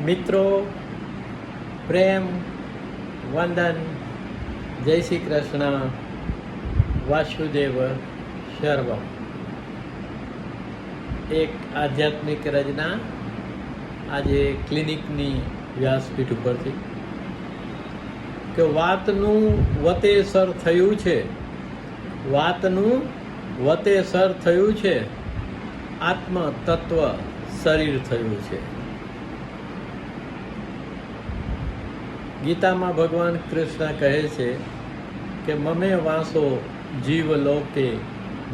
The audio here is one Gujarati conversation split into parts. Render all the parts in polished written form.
મિત્રો, પ્રેમ, વંદન, જય શ્રી કૃષ્ણ, વાસુદેવ સર્વમ. એક આધ્યાત્મિક રચના આજે ક્લિનિકની વ્યાસપીઠ ઉપરથી કે વાતનું વતેસર થયું છે, વાતનું વતેસર થયું છે, આત્મ તત્વ શરીર થયું છે. ગીતામાં ભગવાન કૃષ્ણ કહે છે કે મમે વાસો જીવ લોકે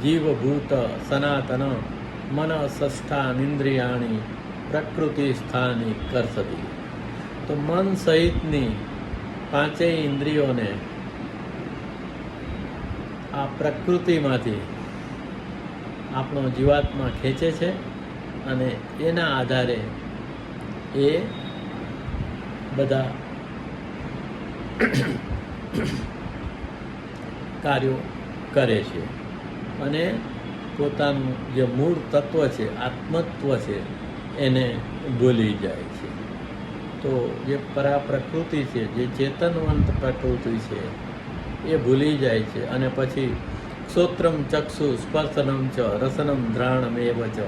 જીવભૂત સનાતન મન સંસ્થાનિન્દ્રિયાણી પ્રકૃતિ સ્થાની કરસતી. તો મન સહિતની પાંચેય ઇન્દ્રિયોને આ પ્રકૃતિમાંથી આપણો જીવાત્મા ખેંચે છે અને એના આધારે એ બધા કાર્યો કરે છે અને પોતાનું જે મૂળ તત્વ છે, આત્મત્વ છે, એને ભૂલી જાય છે. તો જે પ્રકૃતિ છે, જે ચેતનવંત પ્રકૃતિ છે, એ ભૂલી જાય છે અને પછી શ્રોત્રમ ચક્ષુ સ્પર્શનમ ચ રસનમ ધ્રાણમેવ ચ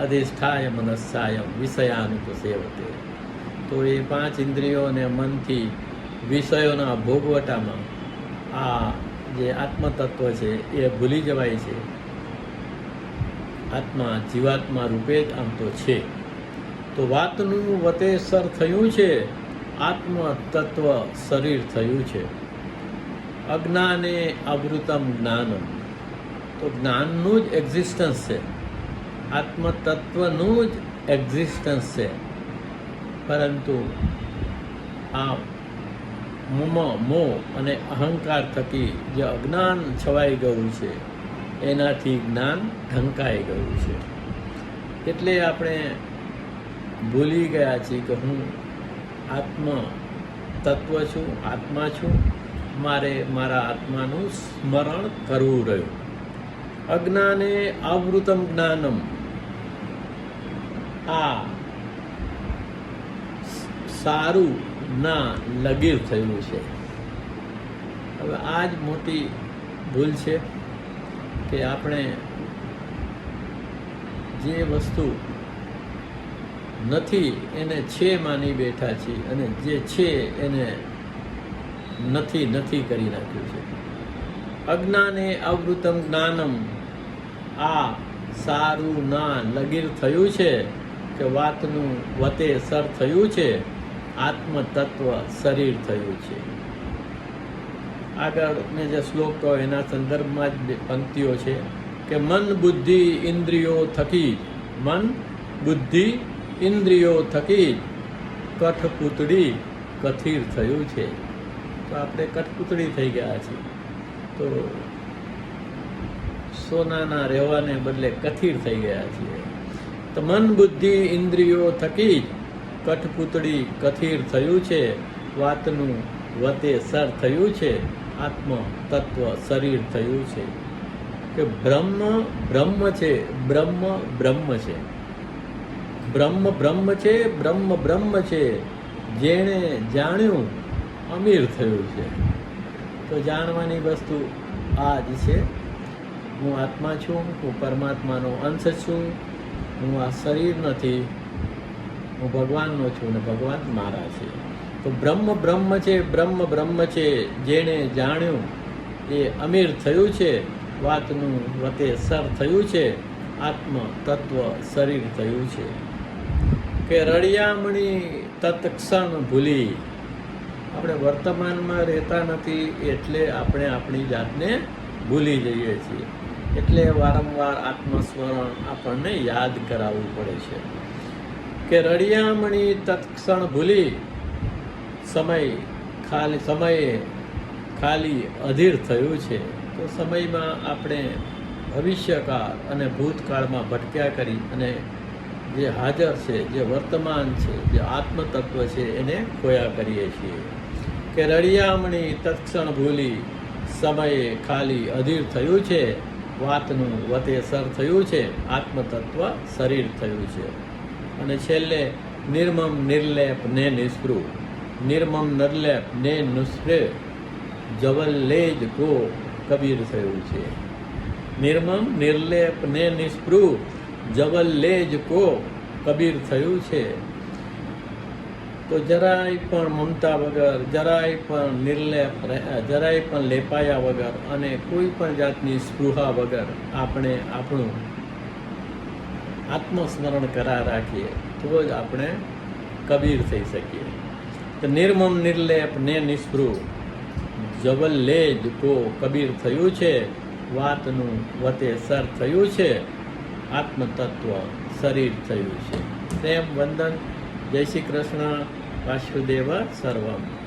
અધિષ્ઠાય મનસ્સાયમ વિષયાનુપસેવતે. તો એ પાંચ ઇન્દ્રિયોને મનથી વિષયોના ભોગવટામાં આ જે આત્મતત્વ છે એ ભૂલી જવાય છે. આત્મા જીવાત્મા રૂપે જ આમ તો છે. તો વાતનું વતેસર થયું છે, આત્મ તત્વ શરીર થયું છે. અજ્ઞાને અવૃતમ જ્ઞાનમ. તો જ્ઞાનનું જ એક્ઝિસ્ટન્સ છે, આત્મતત્વનું જ એક્ઝિસ્ટન્સ છે, પરંતુ આ મોહ અને અહંકાર થકી જે અજ્ઞાન છવાઈ ગયું છે એનાથી જ્ઞાન ઢંકાઈ ગયું છે. એટલે આપણે ભૂલી ગયા છીએ કે હું આત્મ તત્વ છું, આત્મા છું, મારે મારા આત્માનું સ્મરણ કરવું રહ્યું. અજ્ઞાને આવૃતમ જ્ઞાનમ. આ સારું ના લગીર થયું છે. હવે આ જ મોટી ભૂલ છે કે આપણે જે વસ્તુ નથી એને છે માની બેઠા છીએ અને જે છે એને નથી કરી નાખ્યું છે. અજ્ઞાને અવૃતમ જ્ઞાનમ. આ સારું ના લગીર થયું છે કે વાતનું વતેસર થયું છે, આત્મતત્વ શરીર થયું છે. આગળ મેં જે શ્લોક કહ્યો એના સંદર્ભમાં જ પંક્તિઓ છે કે મન બુદ્ધિ ઇન્દ્રિયો થકી, મન બુદ્ધિ ઇન્દ્રિયો થકી કઠપૂતળી કથિર થયું છે. તો આપણે કઠપૂતળી થઈ ગયા છીએ. તો સોનાના રહેવાને બદલે કથિર થઈ ગયા છીએ. તો મન બુદ્ધિ ઇન્દ્રિયો થકી કઠપૂતળી કથિર થયું છે, વાતનું વતેસર થયું છે, આત્મ તત્વ શરીર થયું છે. કે બ્રહ્મ બ્રહ્મ છે, બ્રહ્મ બ્રહ્મ છે, બ્રહ્મ બ્રહ્મ છે, બ્રહ્મ બ્રહ્મ છે, જેણે જાણ્યું અમીર થયું છે. તો જાણવાની વસ્તુ આ જ છે. હું આત્મા છું, હું પરમાત્માનો અંશ છું, હું આ શરીર નથી, હું ભગવાનનો છું ને ભગવાન મારા છે. તો બ્રહ્મ બ્રહ્મ છે, બ્રહ્મ બ્રહ્મ છે, જેણે જાણ્યું એ અમીર થયું છે, વાતનું વતેસર થયું છે, આત્મ તત્વ શરીર થયું છે. કે રળિયામણી તત્ક્ષણ ભૂલી. આપણે વર્તમાનમાં રહેતા નથી એટલે આપણે આપણી જાતને ભૂલી જઈએ છીએ. એટલે વારંવાર આત્મસ્મરણ આપણને યાદ કરાવવું પડે છે કે રળિયામણી તત્ક્ષણ ભૂલી. સમયે ખાલી અધીર થયું છે. તો સમયમાં આપણે ભવિષ્યકાળ અને ભૂતકાળમાં ભટક્યા કરી અને જે હાજર છે, જે વર્તમાન છે, જે આત્મતત્વ છે એને ખોયા કરીએ છીએ. કે રળિયામણી તત્ક્ષણ ભૂલી, સમયે ખાલી અધીર થયું છે, વાતનું વતેસર થયું છે, આત્મતત્વ શરીર થયું છે. અને છેલ્લે નિર્મમ નિર્લેપ ને નિસ્પૃહ, નિર્મમ નિર્લેપ ને નિસ્પૃહ, જવલ્લેજ કો કબીર થયું છે. નિર્મમ નિર્લેપ ને નિસ્પૃહ, જવલ્લેજ કો કબીર થયું છે. તો જરાય પણ મમતા વગર, જરાય પણ નિર્લેપ, જરાય પણ લેપાયા વગર અને કોઈ પણ જાતની સ્પૃહા વગર આપણે આપણું આત્મસ્મરણ કરા રાખીએ તો જ આપણે કબીર થઈ શકીએ. તો નિર્મમ નિર્લેપ ને નિસ્પૃહ, જવલ્લેજ કો કબીર થયું છે. વાતનું વતે સર થયું છે. આત્મતત્વ શરીર થયું છે. પ્રેમ વંદન. જય શ્રી કૃષ્ણ. વાસુદેવ સર્વમ.